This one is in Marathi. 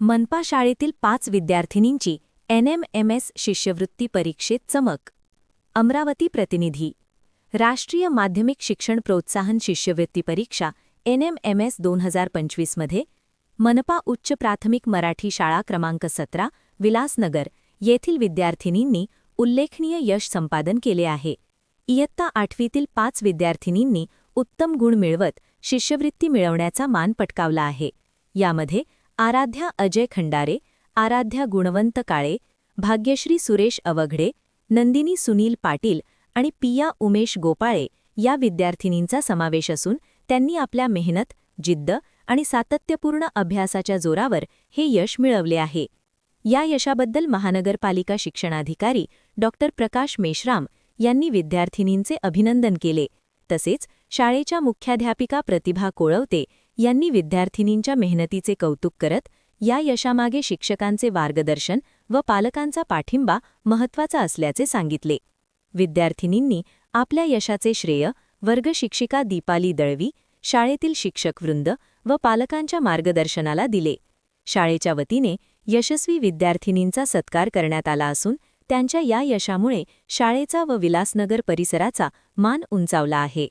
मनपा शाळेतील 5 विद्यार्थिनींची NMMS शिष्यवृत्ती परीक्षेत चमक. अमरावती प्रतिनिधी. राष्ट्रीय माध्यमिक शिक्षण प्रोत्साहन शिष्यवृत्ती परीक्षा NMMS 2025 मध्ये मनपा उच्च प्राथमिक मराठी शाळा क्रमांक 17 विलासनगर येथील विद्यार्थिनींनी उल्लेखनीय यश संपादन केले आहे. इयत्ता 8वीतील 5 विद्यार्थिनींनी उत्तम गुण मिळवत शिष्यवृत्ती मिळवण्याचा मान पटकावला आहे. यामध्ये आराध्या अजय खंडारे, आराध्या गुणवंत काळे, भाग्यश्री सुरेश अवघडे, नंदिनी सुनील पाटील आणि पिया उमेश गोपाळे या विद्यार्थिनींचा समावेश असून त्यांनी आपल्या मेहनत, जिद्द आणि सातत्यपूर्ण अभ्यासाच्या जोरावर हे यश मिळवले आहे. या यशाबद्दल महानगरपालिका शिक्षणाधिकारी डॉ. प्रकाश मेश्राम यांनी विद्यार्थिनींचे अभिनंदन केले. तसेच शाळेच्या मुख्याध्यापिका प्रतिभा कोळवते यांनी विद्यार्थिनींच्या मेहनतीचे कौतुक करत या यशामागे शिक्षकांचे मार्गदर्शन व पालकांचा पाठिंबा महत्त्वाचा असल्याचे सांगितले. विद्यार्थिनींनी आपल्या यशाचे श्रेय वर्गशिक्षिका दीपाली दळवी, शाळेतील शिक्षकवृंद व पालकांच्या मार्गदर्शनाला दिले. शाळेच्या वतीने यशस्वी विद्यार्थिनींचा सत्कार करण्यात आला असून त्यांच्या या यशामुळे शाळेचा व विलासनगर परिसराचा मान उंचावला आहे.